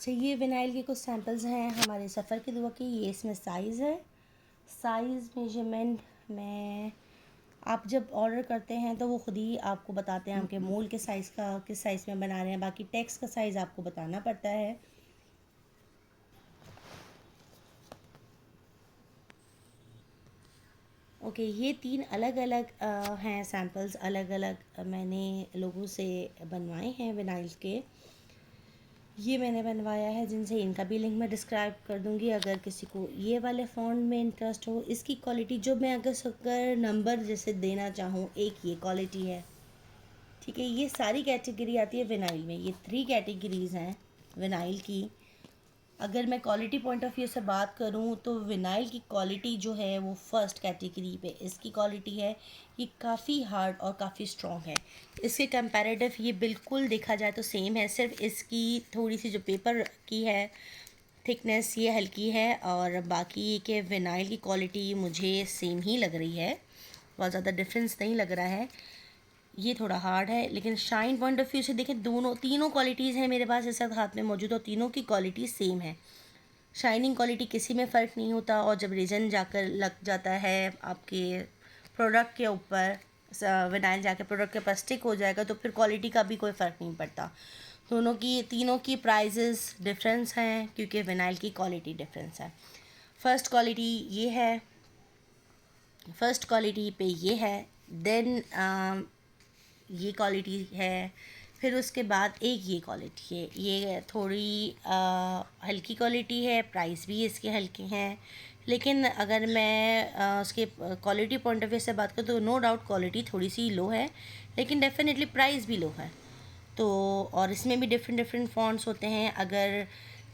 अच्छा, ये विनाइल के कुछ सैम्पल्स हैं हमारे सफ़र की दुआ की। ये इसमें साइज़ है, साइज़ मेजरमेंट में आप जब ऑर्डर करते हैं तो वो ख़ुद ही आपको बताते हैं आपके मोल के साइज़ का किस साइज़ में बना रहे हैं। बाकी टेक्स्ट का साइज़ आपको बताना पड़ता है। ओके, ये 3 अलग अलग हैं सैम्पल्स, अलग अलग मैंने लोगों से बनवाए हैं विनाइल्स के। ये मैंने बनवाया है जिनसे इनका भी लिंक मैं डिस्क्राइब कर दूंगी अगर किसी को ये वाले फ़ॉन्ट में इंटरेस्ट हो। इसकी क्वालिटी जो मैं अगर नंबर जैसे देना चाहूँ, एक ये क्वालिटी है, ठीक है। ये सारी कैटेगरी आती है विनाइल में, ये 3 कैटेगरीज़ हैं विनाइल की। अगर मैं क्वालिटी पॉइंट ऑफ व्यू से बात करूं तो विनाइल की क्वालिटी जो है वो फर्स्ट कैटेगरी पे इसकी क्वालिटी है। ये काफ़ी हार्ड और काफ़ी स्ट्रॉन्ग है। इसके कंपैरेटिव ये बिल्कुल देखा जाए तो सेम है, सिर्फ इसकी थोड़ी सी जो पेपर की है थिकनेस ये हल्की है, और बाकी के विनाइल की क्वालिटी मुझे सेम ही लग रही है, बहुत ज़्यादा डिफरेंस नहीं लग रहा है। ये थोड़ा हार्ड है, लेकिन शाइन पॉइंट ऑफ व्यू से देखें तीनों क्वालिटीज़ हैं मेरे पास इस वक्त हाथ में मौजूद, और तीनों की क्वालिटी सेम है। शाइनिंग क्वालिटी किसी में फ़र्क नहीं होता, और जब रेजन जाकर लग जाता है आपके प्रोडक्ट के ऊपर, विनाइल जाकर प्रोडक्ट के ऊपर स्टिक हो जाएगा, तो फिर क्वालिटी का भी कोई फ़र्क नहीं पड़ता। तीनों की प्राइजेस डिफरेंस हैं क्योंकि विनाइल की क्वालिटी डिफरेंस है। फर्स्ट क्वालिटी ये है, फर्स्ट क्वालिटी पे ये है, देन ये क्वालिटी है, फिर उसके बाद एक ये क्वालिटी है। ये थोड़ी हल्की क्वालिटी है, प्राइस भी इसके हल्के हैं, लेकिन अगर मैं उसके क्वालिटी पॉइंट ऑफ व्यू से बात करूँ तो नो डाउट क्वालिटी थोड़ी सी लो है, लेकिन डेफिनेटली प्राइस भी लो है। तो और इसमें भी डिफरेंट डिफरेंट फॉन्ट्स होते हैं। अगर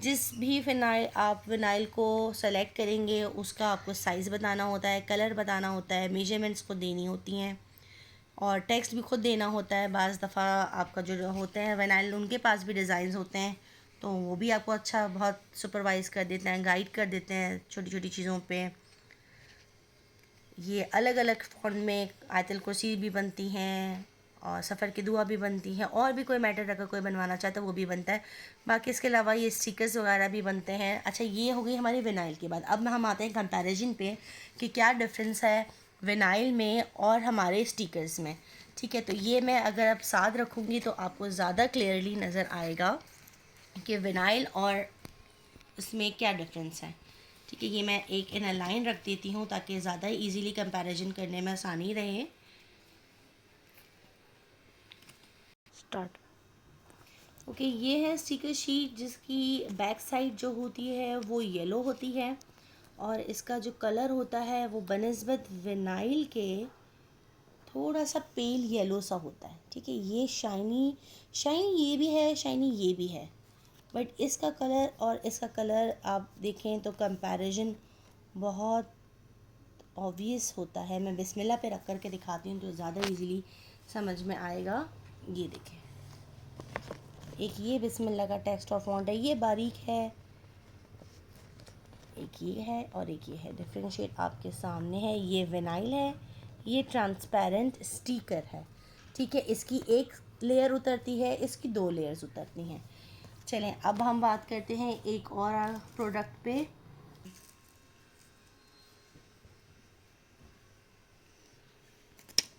जिस भी विनाइल को सेलेक्ट करेंगे उसका आपको साइज़ बताना होता है, कलर बताना होता है, मेजरमेंट्स को देनी होती हैं, और टेक्स्ट भी खुद देना होता है। बाज़ दफ़ा आपका जो होते हैं विनाइल उनके पास भी डिज़ाइंस होते हैं, तो वो भी आपको अच्छा बहुत सुपरवाइज़ कर देते हैं, गाइड कर देते हैं छोटी छोटी चीज़ों पे। ये अलग अलग फ़ॉन्ट में आयतल कुर्सी भी बनती हैं, और सफ़र की दुआ भी बनती हैं, और भी कोई मैटर अगर कोई बनवाना चाहता है वो भी बनता है। बाकी इसके अलावा ये स्टिकर्स वगैरह भी बनते हैं। अच्छा, ये हो गई हमारी विनाइल की बात। अब हम आते हैं कंपैरिजन पे कि क्या डिफरेंस है विनाइल में और हमारे स्टिकर्स में, ठीक है। तो ये मैं अगर अब साथ रखूँगी तो आपको ज़्यादा क्लियरली नज़र आएगा कि विनाइल और उसमें क्या डिफरेंस है, ठीक है। ये मैं एक इन लाइन रख देती हूँ ताकि ज़्यादा इजीली कंपैरिजन करने में आसानी रहे। स्टार्ट। ओके, ये है स्टिकर शीट जिसकी बैक साइड जो होती है वो येलो होती है, और इसका जो कलर होता है वो बनिस्बत विनाइल के थोड़ा सा पेल येलो सा होता है, ठीक है। ये शाइनी शाइनी ये भी है, शाइनी ये भी है, बट इसका कलर और इसका कलर आप देखें तो कंपैरिजन बहुत ऑब्वियस होता है। मैं बिस्मिल्लाह पे रख कर के दिखाती हूँ तो ज़्यादा इजीली समझ में आएगा। ये देखें, एक ये बिस्मिल्लाह का टेक्स्ट और फॉन्ट है, ये बारीक है, एक ये है और एक ये है। डिफरेंशिएट आपके सामने है, ये विनाइल है, ये ट्रांसपेरेंट स्टिकर है, ठीक है। इसकी एक लेयर उतरती है, इसकी 2 लेयर्स उतरती हैं। चलें अब हम बात करते हैं एक और प्रोडक्ट पे।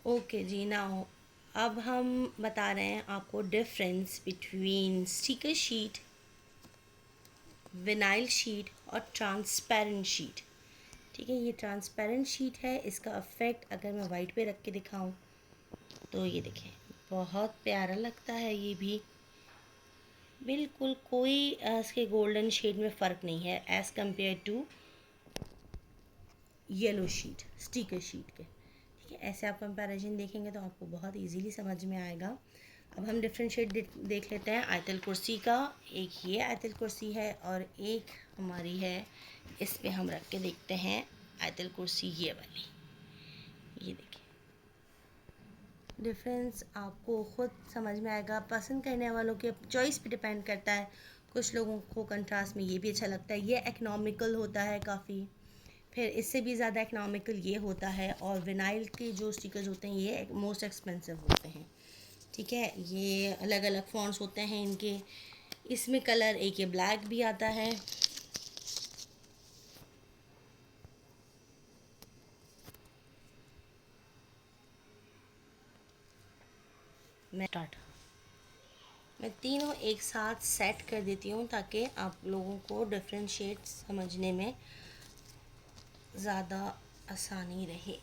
ओके जी, नाउ अब हम बता रहे हैं आपको difference between sticker sheet, vinyl sheet और ट्रांसपेरेंट शीट, ठीक है। ये ट्रांसपेरेंट शीट है, इसका इफ़ेक्ट अगर मैं वाइट पे रख के दिखाऊं तो ये देखें बहुत प्यारा लगता है। ये भी बिल्कुल कोई इसके गोल्डन शेड में फ़र्क नहीं है as compare to yellow sheet, sticker sheet के, ठीक है। ऐसे आप कंपैरिजन देखेंगे तो आपको बहुत इजीली समझ में आएगा। अब हम डिफरेंशिएट देख लेते हैं आयतल कुर्सी का। एक ये आयतल कुर्सी है और एक हमारी है, इस पे हम रख के देखते हैं आयतल कुर्सी ये वाली। ये देखिए डिफरेंस आपको ख़ुद समझ में आएगा, पसंद करने वालों के चॉइस पे डिपेंड करता है। कुछ लोगों को कंट्रास्ट में ये भी अच्छा लगता है, ये इकनॉमिकल होता है काफ़ी, फिर इससे भी ज़्यादा इकनॉमिकल ये होता है, और विनाइल के जो स्टिकर्स होते हैं ये मोस्ट एक्सपेंसिव होते हैं, ठीक है। ये अलग अलग फॉन्ट्स होते हैं इनके, इसमें कलर एक ये ब्लैक भी आता है। मैं तीनों एक साथ सेट कर देती हूँ ताकि आप लोगों को डिफरेंशिएट समझने में ज़्यादा आसानी रहे।